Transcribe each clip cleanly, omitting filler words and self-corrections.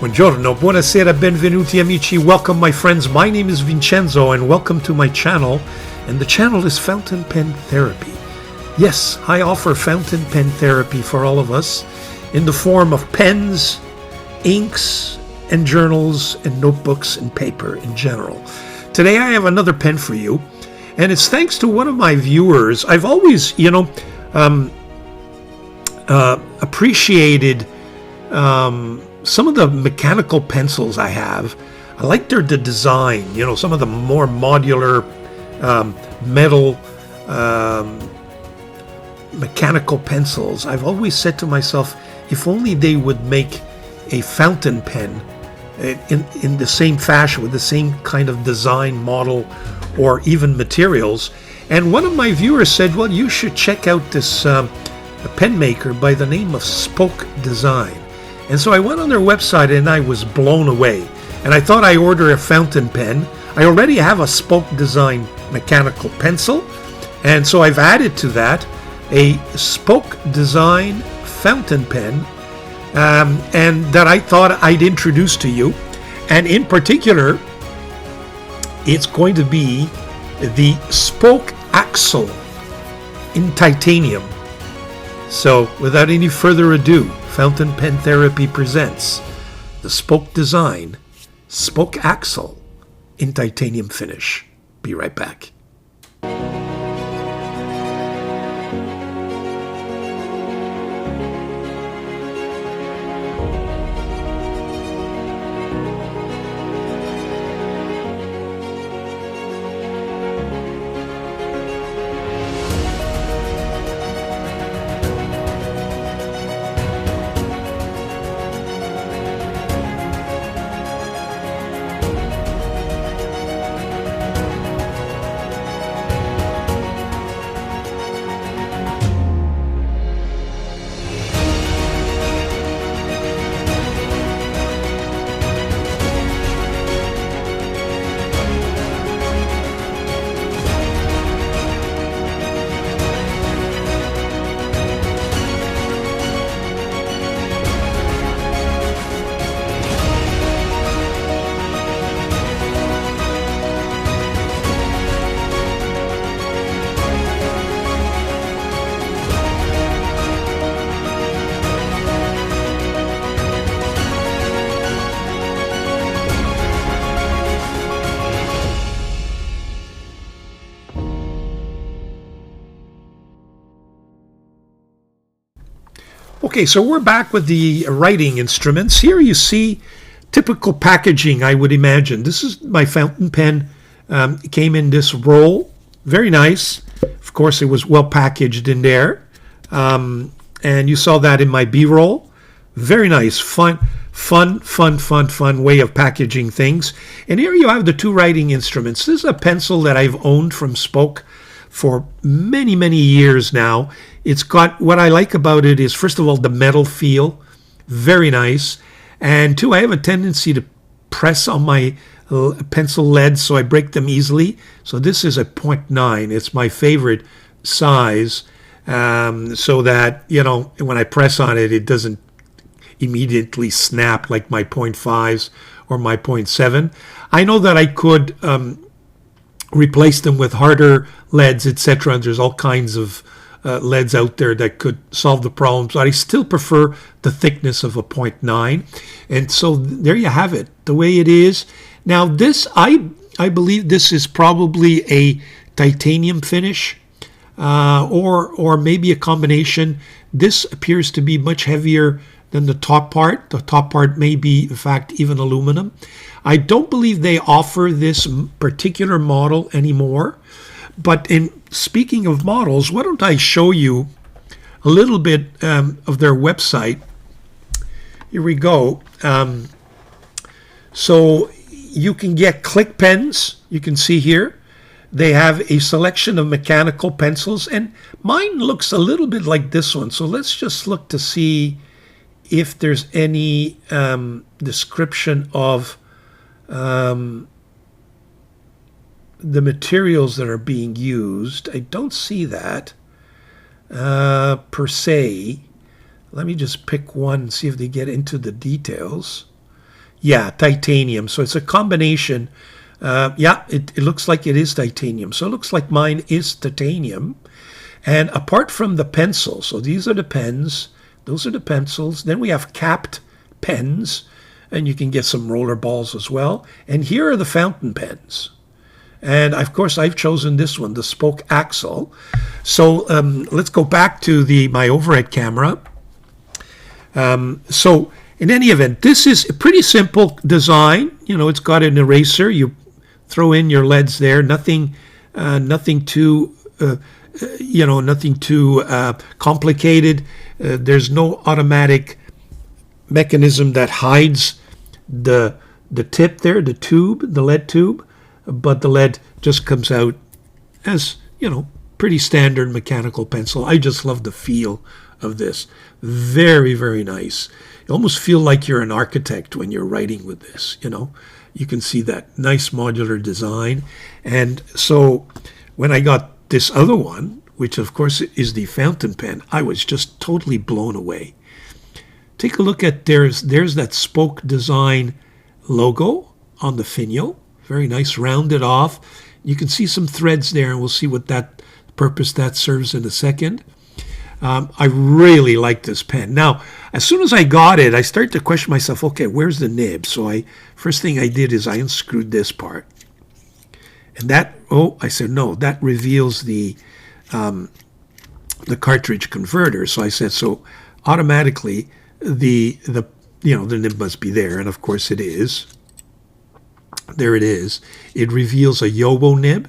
Buongiorno, buonasera, benvenuti amici. Welcome my friends. My name is Vincenzo and welcome to my channel. And the channel is Fountain Pen Therapy. Yes, I offer fountain pen therapy for all of us in the form of pens, inks, and journals, and notebooks, and paper in general. Today I have another pen for you, and it's thanks to one of my viewers. I've always, appreciated some of the mechanical pencils I have. I like the design, some of the more modular metal mechanical pencils. I've always said to myself, if only they would make a fountain pen in the same fashion, with the same kind of design, model, or even materials. And one of my viewers said, well, you should check out this pen maker by the name of Spoke Design. And so I went on their website and I was blown away. And I thought I'd order a fountain pen. I already have a Spoke Design mechanical pencil. And so I've added to that a Spoke Design fountain pen, and that I thought I'd introduce to you. And in particular, it's going to be the Spoke Axle in titanium. So without any further ado, Fountain Pen Therapy presents the Spoke Design Spoke Axle in titanium finish. Be right back. Okay, so we're back with the writing instruments. Here you see typical packaging, I would imagine. This is my fountain pen. It came in this roll. Very nice. Of course, it was well packaged in there. And you saw that in my B-roll. Very nice. Fun way of packaging things. And here you have the two writing instruments. This is a pencil that I've owned from Spoke for many, many years now. It's got, what I like about it is, first of all, the metal feel, very nice. And two, I have a tendency to press on my pencil leads so I break them easily. So this is a 0.9. It's my favorite size, so that, when I press on it, it doesn't immediately snap like my 0.5s or my 0.7. I know that I could replace them with harder leads, etc. There's all kinds of leads out there that could solve the problem, but I still prefer the thickness of a 0.9. And so there you have it, the way it is. Now this, I believe this is probably a titanium finish, or maybe a combination. This appears to be much heavier than the top part. The top part may be, in fact, even aluminum. I don't believe they offer this particular model anymore. But in speaking of models, why don't I show you a little bit of their website. Here we go. So you can get click pens. You can see here. They have a selection of mechanical pencils, and mine looks a little bit like this one. So let's just look to see if there's any description of the materials that are being used. I don't see that per se. Let me just pick one and see if they get into the details. Yeah, titanium. So it's a combination. Yeah, it looks like it is titanium. So it looks like mine is titanium. And apart from the pencil, so these are the pens, those are the pencils. Then we have capped pens, and you can get some roller balls as well. And here are the fountain pens. And of course, I've chosen this one, the spoke axle. So let's go back to my overhead camera. So in any event, this is a pretty simple design. You know, it's got an eraser. You throw in your leads there. Nothing too, nothing too complicated. There's no automatic mechanism that hides the tip there, the tube, the lead tube. But the lead just comes out as, pretty standard mechanical pencil. I just love the feel of this. Very, very nice. You almost feel like you're an architect when you're writing with this, You can see that nice modular design. And so when I got this other one, which of course is the fountain pen, I was just totally blown away. Take a look at, there's that spoke design logo on the finial. Very nice, rounded off. You can see some threads there, and we'll see what that purpose that serves in a second. I really like this pen. Now, as soon as I got it, I started to question myself, okay, where's the nib? So first thing I did is I unscrewed this part. And I said, no, that reveals the cartridge converter. So I said, so automatically the nib must be there, and of course it is. There it is. It reveals a Yowo nib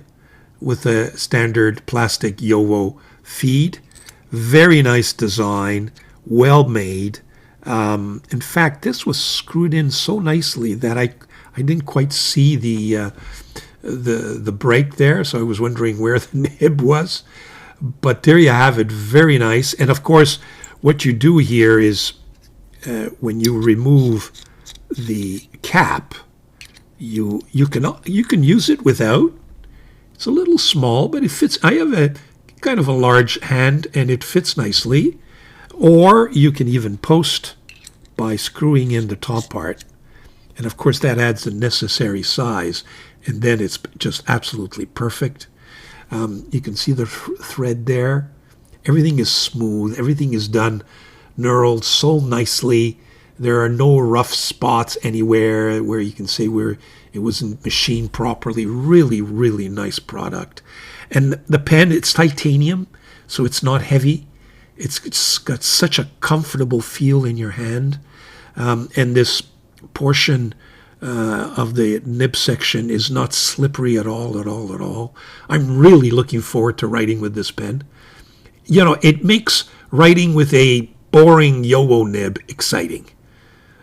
with a standard plastic Yowo feed. Very nice design, well made. In fact, this was screwed in so nicely that I didn't quite see the break there, so I was wondering where the nib was. But there you have it, very nice. And of course, what you do here is when you remove the cap, you can use it without. It's a little small, but it fits. I have a kind of a large hand, and it fits nicely. Or you can even post by screwing in the top part, and of course that adds the necessary size, and then it's just absolutely perfect. You can see the thread there. Everything is smooth. Everything is done, knurled so nicely. There are no rough spots anywhere where you can say where it wasn't machined properly. Really, really nice product. And the pen, it's titanium, so it's not heavy. It's got such a comfortable feel in your hand. And this portion of the nib section is not slippery at all, at all, at all. I'm really looking forward to writing with this pen. It makes writing with a boring Yowo nib exciting.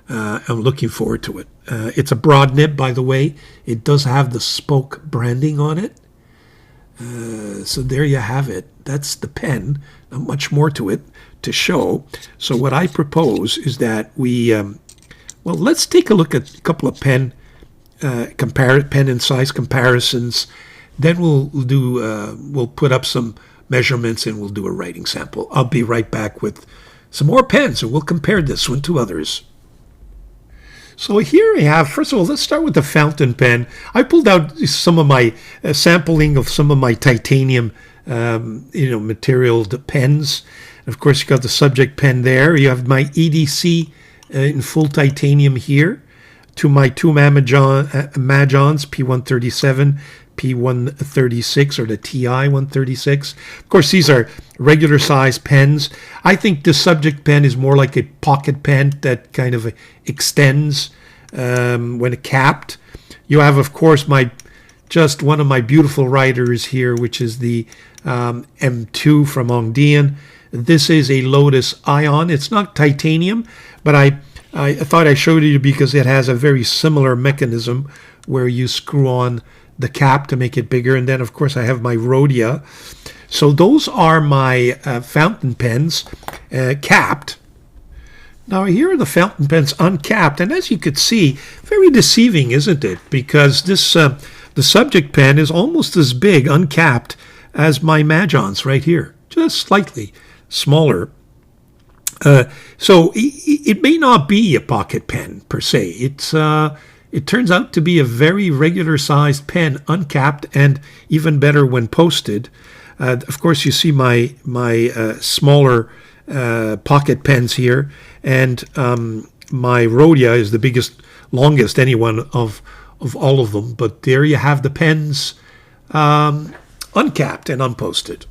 I'm looking forward to it. It's a broad nib, by the way. It does have the spoke branding on it. So there you have it. That's the pen. Not much more to it to show. So what I propose is that we, let's take a look at a couple of pen and size comparisons. Then we'll put up some measurements and we'll do a writing sample. I'll be right back with some more pens, and we'll compare this one to others. So here we have, first of all, let's start with the fountain pen. I pulled out some of my sampling of some of my titanium, materialed pens. And of course, you got the subject pen there. You have my EDC in full titanium here. To my two Magons, P137, P136, or the TI 136. Of course, these are regular size pens. I think the subject pen is more like a pocket pen that kind of extends when capped. You have, of course, one of my beautiful writers here, which is the M2 from Dieman. This is a Lotus Ion. It's not titanium, but I thought I showed it to you because it has a very similar mechanism where you screw on the cap to make it bigger. And then, of course, I have my Rhodia. So those are my fountain pens capped. Now, here are the fountain pens uncapped. And as you could see, very deceiving, isn't it? Because this the subject pen is almost as big uncapped as my Magons right here. Just slightly smaller. So it may not be a pocket pen per se. It turns out to be a very regular sized pen, uncapped, and even better when posted. Of course, you see my smaller pocket pens here, and my Rhodia is the biggest, longest anyone of all of them. But there you have the pens, uncapped and unposted.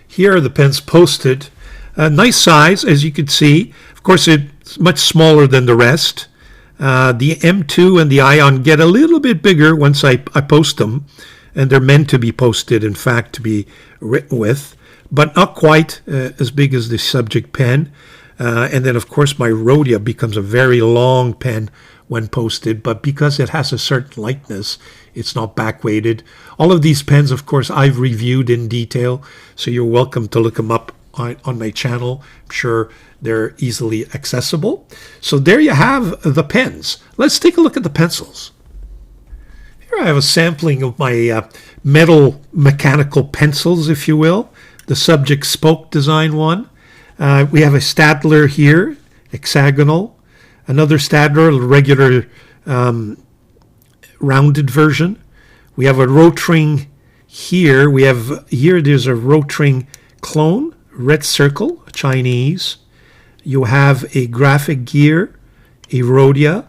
Here are the pens posted. Nice size, as you can see. Of course, it's much smaller than the rest. The M2 and the Ion get a little bit bigger once I post them, and they're meant to be posted, in fact, to be written with, but not quite as big as the subject pen. And then, of course, my Rhodia becomes a very long pen when posted, but because it has a certain lightness, it's not back-weighted. All of these pens, of course, I've reviewed in detail, so you're welcome to look them up on my channel. I'm sure they're easily accessible. So there you have the pens. Let's take a look at the pencils. Here I have a sampling of my metal mechanical pencils, if you will. The subject spoke design one. We have a Stadler here, hexagonal. Another Stadler, a regular rounded version. We have a Rotring here. There's a Rotring clone, red circle, Chinese. You have a graphic gear, a Rhodia,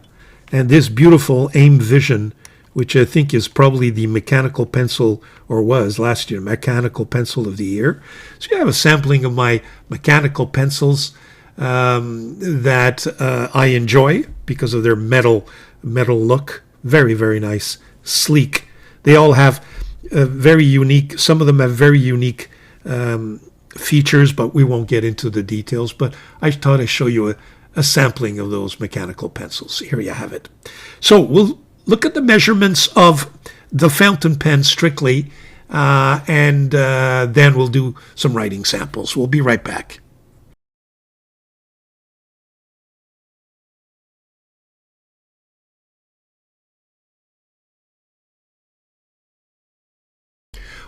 and this beautiful Aim Vision, which I think is probably the mechanical pencil, or was last year, mechanical pencil of the year. So you have a sampling of my mechanical pencils that I enjoy because of their metal look. Very, very nice, sleek. They all have very unique, some of them have very unique features, but we won't get into the details. But I thought I'd show you a sampling of those mechanical pencils. Here you have it. So we'll look at the measurements of the fountain pen strictly, and then we'll do some writing samples. We'll be right back.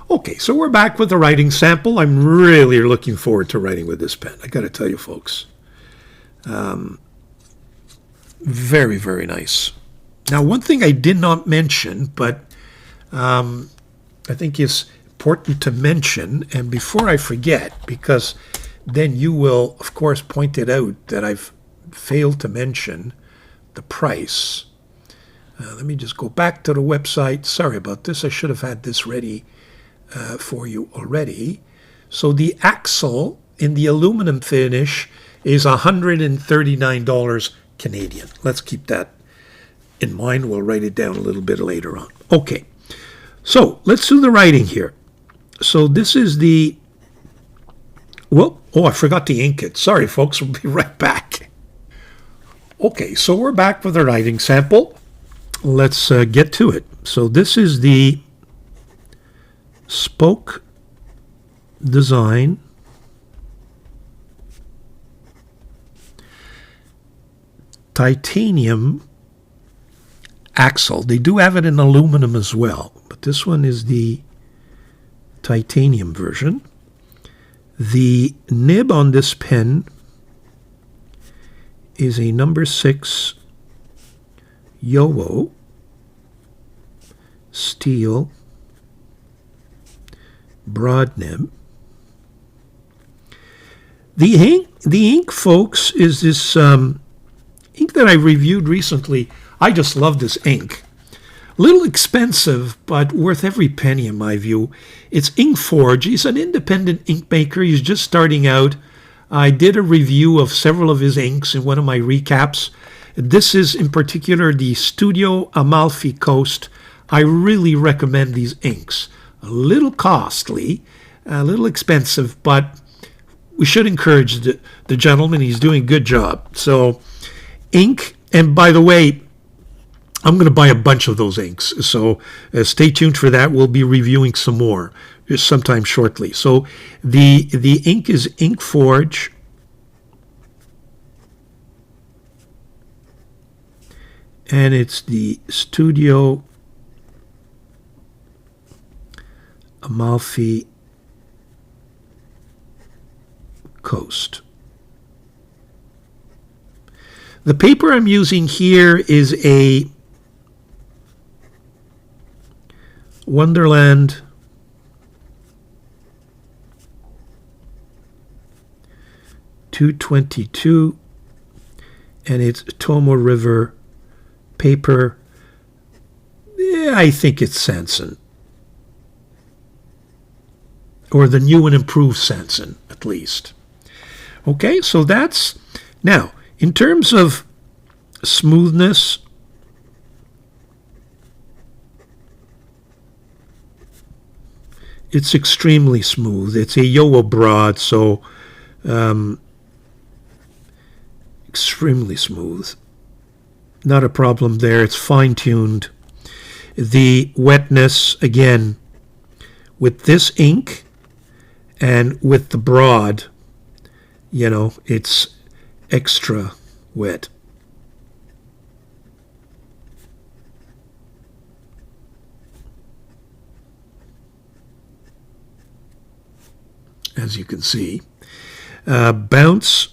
Okay, so we're back with the writing sample. I'm really looking forward to writing with this pen. I got to tell you, folks. Very, very nice. Now, one thing I did not mention, but I think is important to mention, and before I forget, because then you will, of course, point it out that I've failed to mention the price. Let me just go back to the website. Sorry about this. I should have had this ready for you already. So the axle in the aluminum finish is $139 Canadian. Let's keep that in mind. We'll write it down a little bit later on. Okay, so let's do the writing here. So this is the, well, oh, I forgot to ink it. Sorry, folks, we'll be right back. Okay, so we're back with the writing sample. Let's get to it. So this is the spoke design titanium axle. They do have it in aluminum as well, but this one is the titanium version. The nib on this pen is a number 6 Yowo steel broad nib. The ink, folks, is this ink that I reviewed recently. I just love this ink. A little expensive, but worth every penny in my view. It's Inkforge. He's an independent ink maker. He's just starting out. I did a review of several of his inks in one of my recaps. This is in particular the Studio Amalfi Coast. I really recommend these inks. A little costly, a little expensive, but we should encourage the gentleman. He's doing a good job. So ink, and by the way, I'm going to buy a bunch of those inks. So stay tuned for that. We'll be reviewing some more sometime shortly. So the ink is Inkforge. And it's the Studio Amalfi Coast. The paper I'm using here is a Wonderland .222, and it's Tomo River paper. Yeah, I think it's Sanson, or the new and improved Sanson, at least. Okay, so that's, now, in terms of smoothness, it's extremely smooth. It's a Yowo broad, so extremely smooth. Not a problem there. It's fine-tuned. The wetness, again, with this ink and with the broad, you know, it's extra wet. As you can see. Bounce,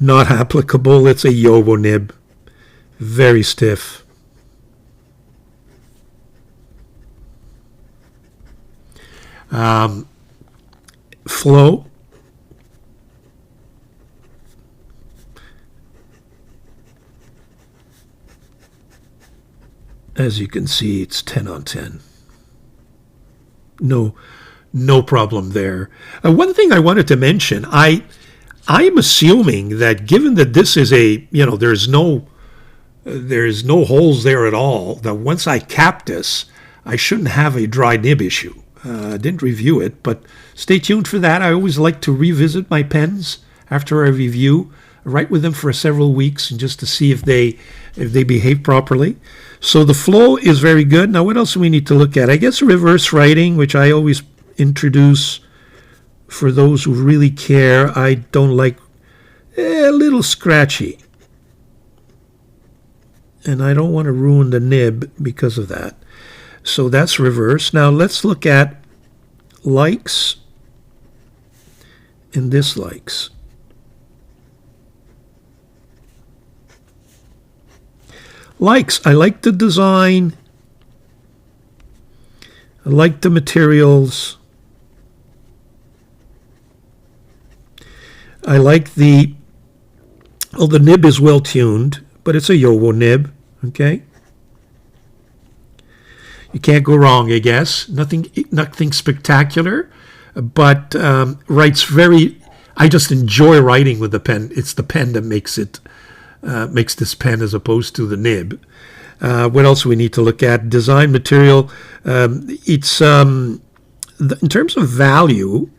not applicable. It's a Yowo nib. Very stiff. Flow. As you can see, it's 10 on 10. No problem there. One thing I wanted to mention, I'm assuming that given that this is a, you know, there's no holes there at all, that once I cap this, I shouldn't have a dry nib issue. I didn't review it, but stay tuned for that. I always like to revisit my pens after I review, write with them for several weeks, and just to see if they behave properly. So the flow is very good. Now, what else do we need to look at? I guess reverse writing, which I always introduce for those who really care. I don't like a little scratchy. And I don't want to ruin the nib because of that. So that's reverse. Now let's look at likes and dislikes. Likes, I like the design. I like the materials. I like the nib is well tuned, but it's a Yowo nib, okay? You can't go wrong, I guess. Nothing spectacular, but writes very, I just enjoy writing with the pen. It's the pen that makes it, makes this pen as opposed to the nib. What else do we need to look at? Design material. It's in terms of value,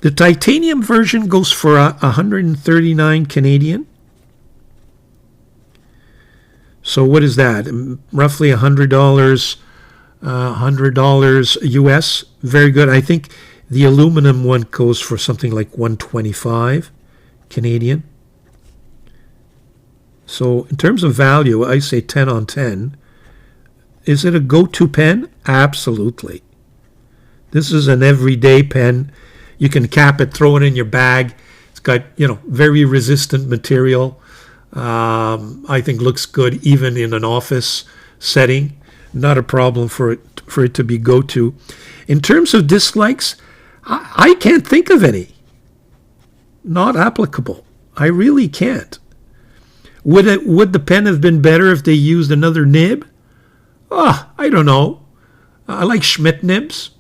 the titanium version goes for 139 Canadian. So what is that? Roughly $100, $100 US. Very good. I think the aluminum one goes for something like 125 Canadian. So in terms of value, I say 10 on 10. Is it a go-to pen? Absolutely. This is an everyday pen. You can cap it, throw it in your bag. It's got, you know, very resistant material. I think looks good even in an office setting. Not a problem for it to be go-to. In terms of dislikes, I can't think of any. Not applicable. I really can't. Would the pen have been better if they used another nib? I don't know. I like Schmidt nibs.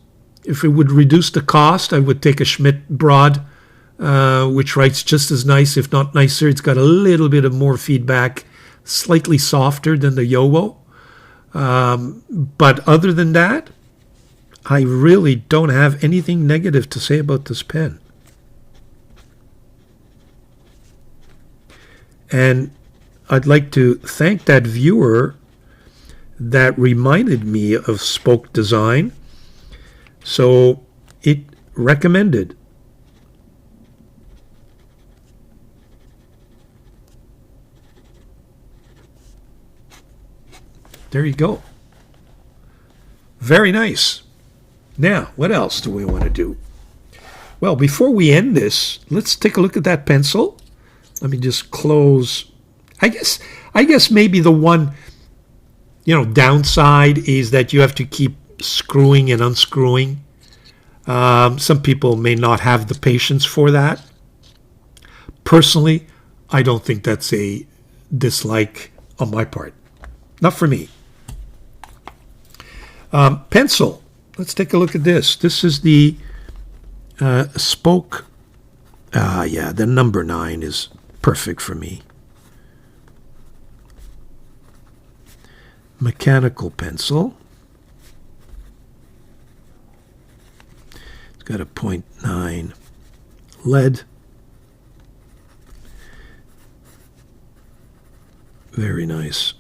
If it would reduce the cost, I would take a Schmidt broad, which writes just as nice, if not nicer. It's got a little bit of more feedback, slightly softer than the Yowo. But other than that, I really don't have anything negative to say about this pen. And I'd like to thank that viewer that reminded me of Spoke Design. So it recommended. There you go. Very nice. Now, what else do we want to do? Well, before we end this, let's take a look at that pencil. Let me just close. I guess maybe the one, downside is that you have to keep screwing and unscrewing. Some people may not have the patience for that. Personally, I don't think that's a dislike on my part. Not for me. Pencil. Let's take a look at this. This is the spoke. The number 9 is perfect for me. Mechanical pencil. It's got a 0.9 lead. Very nice.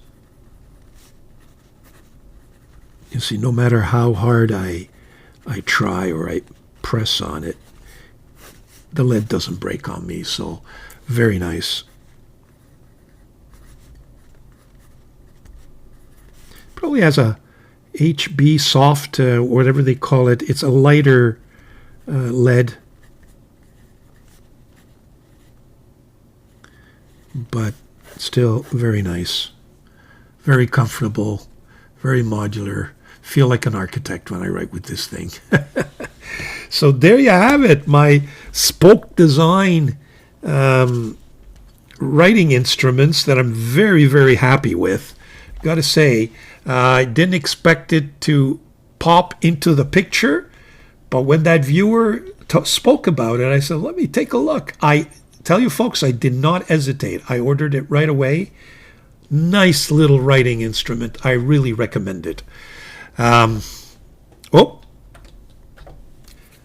You see, no matter how hard I try or I press on it, the lead doesn't break on me, so very nice. Probably has a HB soft, or whatever they call it. It's a lighter lead, but still very nice, very comfortable, very modular. Feel like an architect when I write with this thing. So there you have it, my spoke design writing instruments that I'm very, very happy with. Got to say, I didn't expect it to pop into the picture, but when that viewer spoke about it, I said, let me take a look. I tell you folks, I did not hesitate. I ordered it right away. Nice little writing instrument. I really recommend it.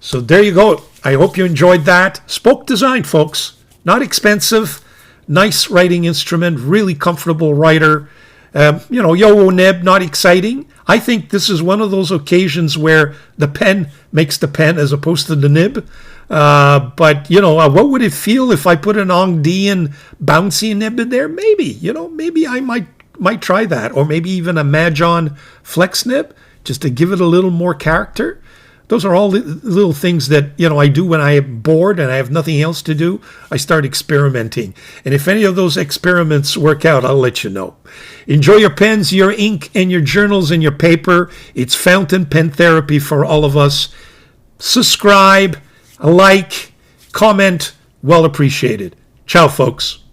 So there you go. I hope you enjoyed that. Spoke design, folks. Not expensive. Nice writing instrument. Really comfortable writer. Yo-ho nib, not exciting. I think this is one of those occasions where the pen makes the pen as opposed to the nib. But what would it feel if I put an Ongdian bouncy nib in there? Maybe, maybe I might try that, or maybe even a Majon flex nib, just to give it a little more character. Those are all little things that, I do when I am bored and I have nothing else to do. I start experimenting. And if any of those experiments work out, I'll let you know. Enjoy your pens, your ink, and your journals and your paper. It's fountain pen therapy for all of us. Subscribe, like, comment, well appreciated. Ciao, folks.